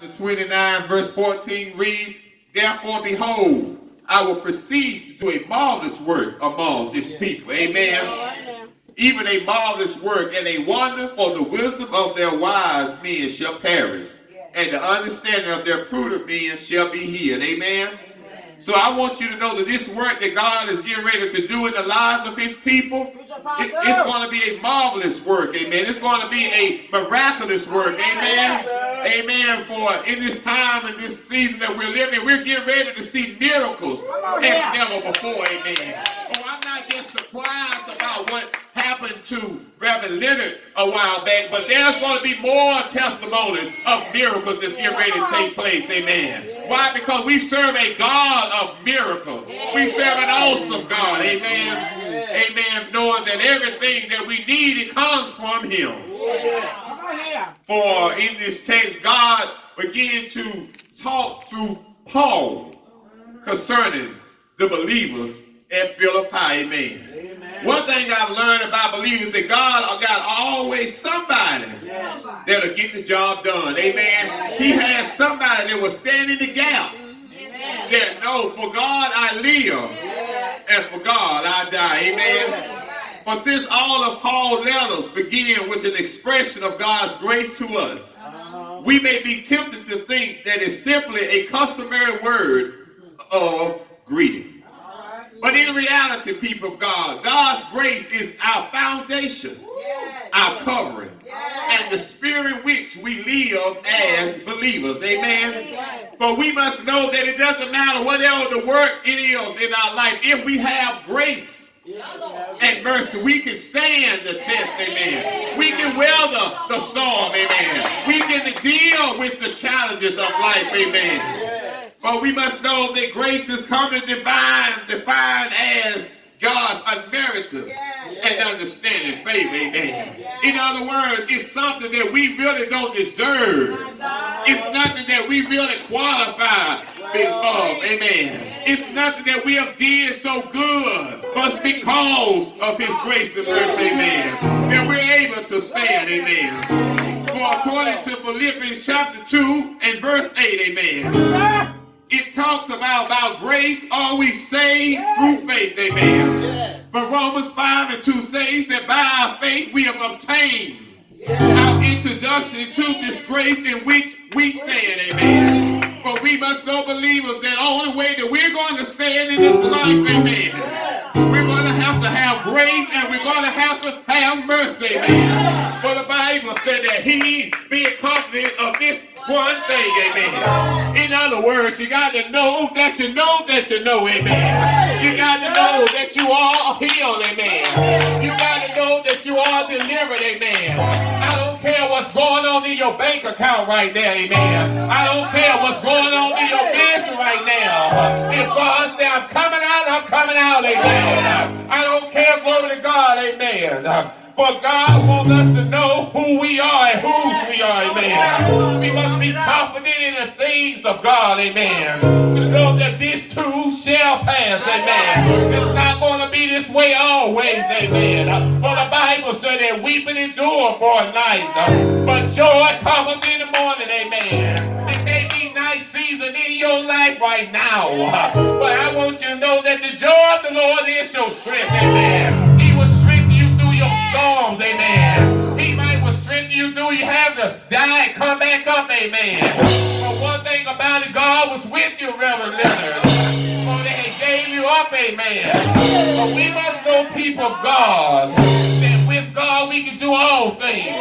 chapter 29, verse 14 reads, "Therefore, behold, I will proceed to do a marvelous work among this people." Amen. "Even a marvelous work and a wonder, for the wisdom of their wise men shall perish, and the understanding of their prudent men shall be hid." Amen. So I want you to know that this work that God is getting ready to do in the lives of his people, it's going to be a marvelous work. Amen. It's going to be a miraculous work. Amen. Amen. For in this time, in this season that we're living, we're getting ready to see miracles as never before. Amen. Oh, I'm not just surprised about what happened to Reverend Leonard a while back, but there's going to be more testimonies of miracles that's getting ready to take place. Amen. Why? Because we serve a God of miracles. We serve an awesome God. Amen. Amen. Knowing that everything that we need, it comes from him. For in this text, God began to talk through Paul concerning the believers at Philippi. Amen. One thing I've learned about believers that God got always somebody that'll get the job done. Amen. He has somebody that will stand in the gap. That no, for God I live, and for God I die. Amen. For since all of Paul's letters begin with an expression of God's grace to us, we may be tempted to think that it's simply a customary word of greeting. But in reality, people of God, God's grace is our foundation, our covering, and the spirit in which we live as believers. Amen. But we must know that it doesn't matter whatever the work it is in our life. If we have grace and mercy, we can stand the test. Amen. We can weather the storm. Amen. We can deal with the challenges of life. Amen. But we must know that grace is commonly defined as God's unmerited and understanding favor. Amen. In other words, it's something that we really don't deserve. It's nothing that we really qualify of. Amen. It's nothing that we have did so good, but it's because of his grace and mercy. Amen. That we're able to stand. Amen. For according to Philippians chapter 2 and verse 8, amen, it talks about grace, are we saved through faith, amen. But Romans 5 and 2 says that by our faith we have obtained our introduction to this grace in which we stand, amen. But we must know, believers, that the only way that we're going to stand in this life, amen, we're going to have grace and we're going to have mercy, amen. For the Bible said that he be accompanied of this one thing, amen. In other words, you got to know that you know that you know, amen. You got to know that you are healed, amen. You got to know that you are delivered, amen. I don't care what's going on in your bank account right now, amen. I don't care what's going on in your business right now. If God says I'm coming out, amen. I don't care, glory to God, amen. For God wants us to know who we are and whose we are, amen. We must be confident in the things of God, amen. To know that this too shall pass, amen. It's not going to be this way always, amen. For the Bible said that weeping endure for a night, but joy cometh in the morning, amen. It may be night season in your life right now, but I want you to know that the joy of the Lord is your strength, amen. He will strengthen you through your storms, amen. He might will strengthen you through you have to die and come back up, amen. But one thing about it, God was with you, Reverend Leonard. For they gave you up, amen. But we must know, people of God, that with God we can do all things.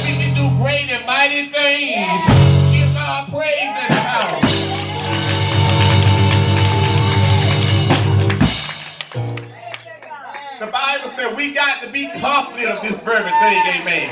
We can do great and mighty things. Give God praise and power. The Bible said we got to be confident of this very thing, amen.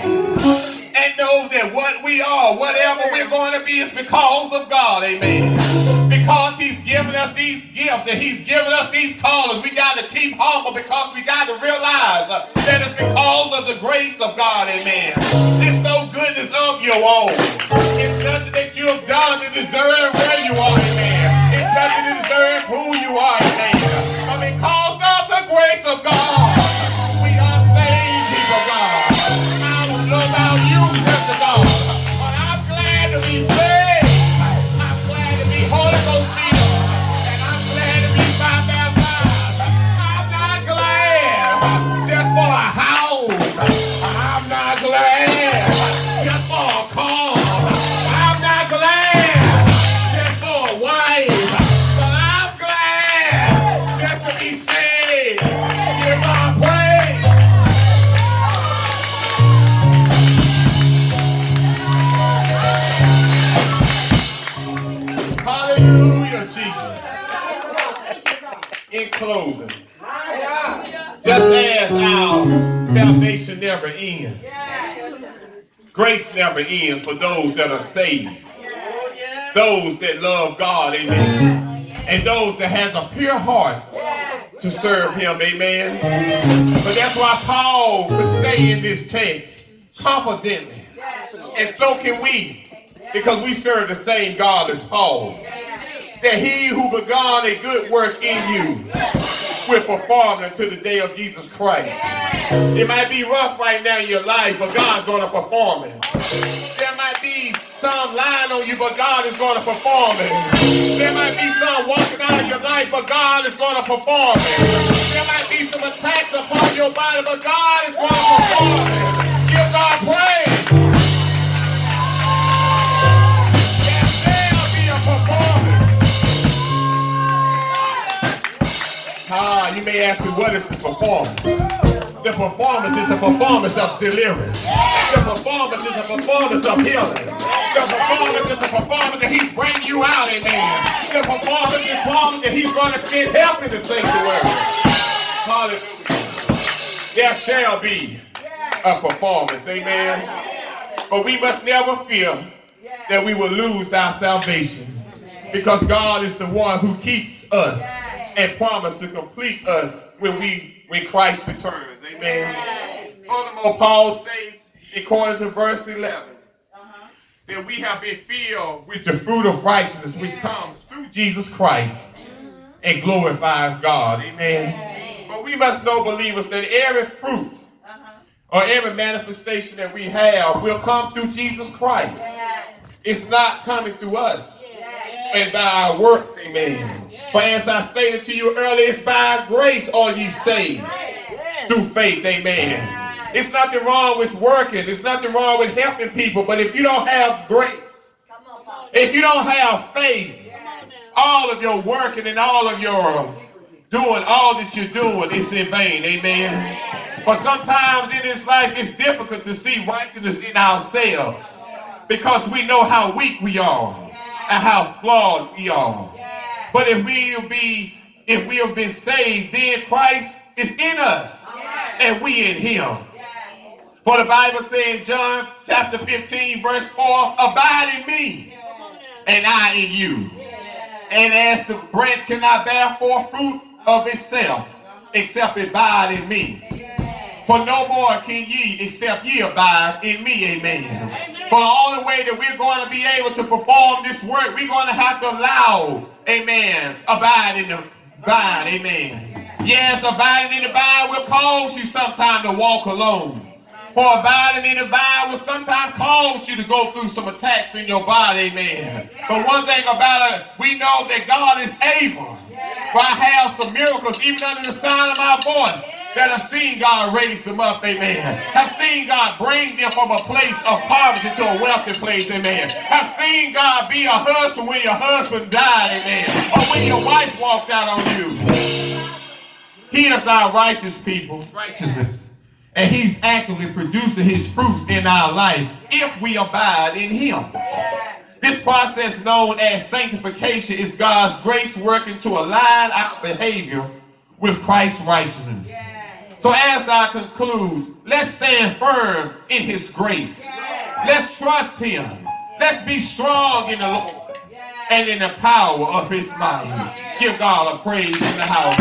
And know that what we are, whatever we're going to be, is because of God, amen. Because he's given us these gifts and he's given us these callings, we got to keep humble because we got to realize that it's because of the grace of God, amen. It's no goodness of your own. It's nothing that you have done to deserve where you are, amen. It's nothing to deserve who you are, amen. But because of the grace of God, we are saved, people of God. I don't know about you, people of God, but I'm glad to be saved. closing, just as our salvation never ends, grace never ends for those that are saved, those that love God, amen, and those that has a pure heart to serve him, amen. But that's why Paul could say in this text confidently, and so can we, because we serve the same God as Paul, that he who begun a good work in you will perform it until the day of Jesus Christ. It might be rough right now in your life, but God's going to perform it. There might be some lying on you, but God is going to perform it. There might be some walking out of your life, but God is going to perform it. There might be some attacks upon your body, but God is going to perform it. Give God praise. There shall be a performance. You may ask me, what is the performance? The performance is a performance of deliverance. The performance is a performance of healing. The performance is a performance that he's bringing you out, amen. The performance is one that he's going to send help in the sanctuary. Hallelujah. There shall be a performance, amen. But we must never fear that we will lose our salvation, because God is the one who keeps us and promised to complete us when Christ returns. Amen. Furthermore, Paul says, according to verse 11, that we have been filled with the fruit of righteousness which comes through Jesus Christ and glorifies God. Amen. But we must know, believers, that every fruit or every manifestation that we have will come through Jesus Christ. It's not coming through us and by our works. Amen. For as I stated to you earlier, it's by grace are ye saved through faith. Amen. It's nothing wrong with working. It's nothing wrong with helping people. But if you don't have grace, if you don't have faith, all of your working and all of your doing, all that you're doing is in vain. Amen. But sometimes in this life, it's difficult to see righteousness in ourselves, because we know how weak we are and how flawed we are. But if we have been saved, then Christ is in us and we in him. For the Bible says in John chapter 15 verse 4, abide in me and I in you. And as the branch cannot bear forth fruit of itself except it abide in me, for no more can ye except ye abide in me. Amen. For the only way that we're going to be able to perform this work, we're going to have to allow, amen, abide in the vine. Amen. Yes, abiding in the vine will cause you sometimes to walk alone. For abiding in the vine will sometimes cause you to go through some attacks in your body. Amen. But one thing about it, we know that God is able. For I have some miracles even under the sound of my voice, that have seen God raise them up, amen. Have seen God bring them from a place of poverty to a wealthy place, amen. Have seen God be a husband when your husband died, amen. Or when your wife walked out on you. He is our righteous people, righteousness. And he's actively producing his fruits in our life if we abide in him. This process known as sanctification is God's grace working to align our behavior with Christ's righteousness. So as I conclude, let's stand firm in his grace. Let's trust him. Let's be strong in the Lord and in the power of his might. Give God a praise in the house.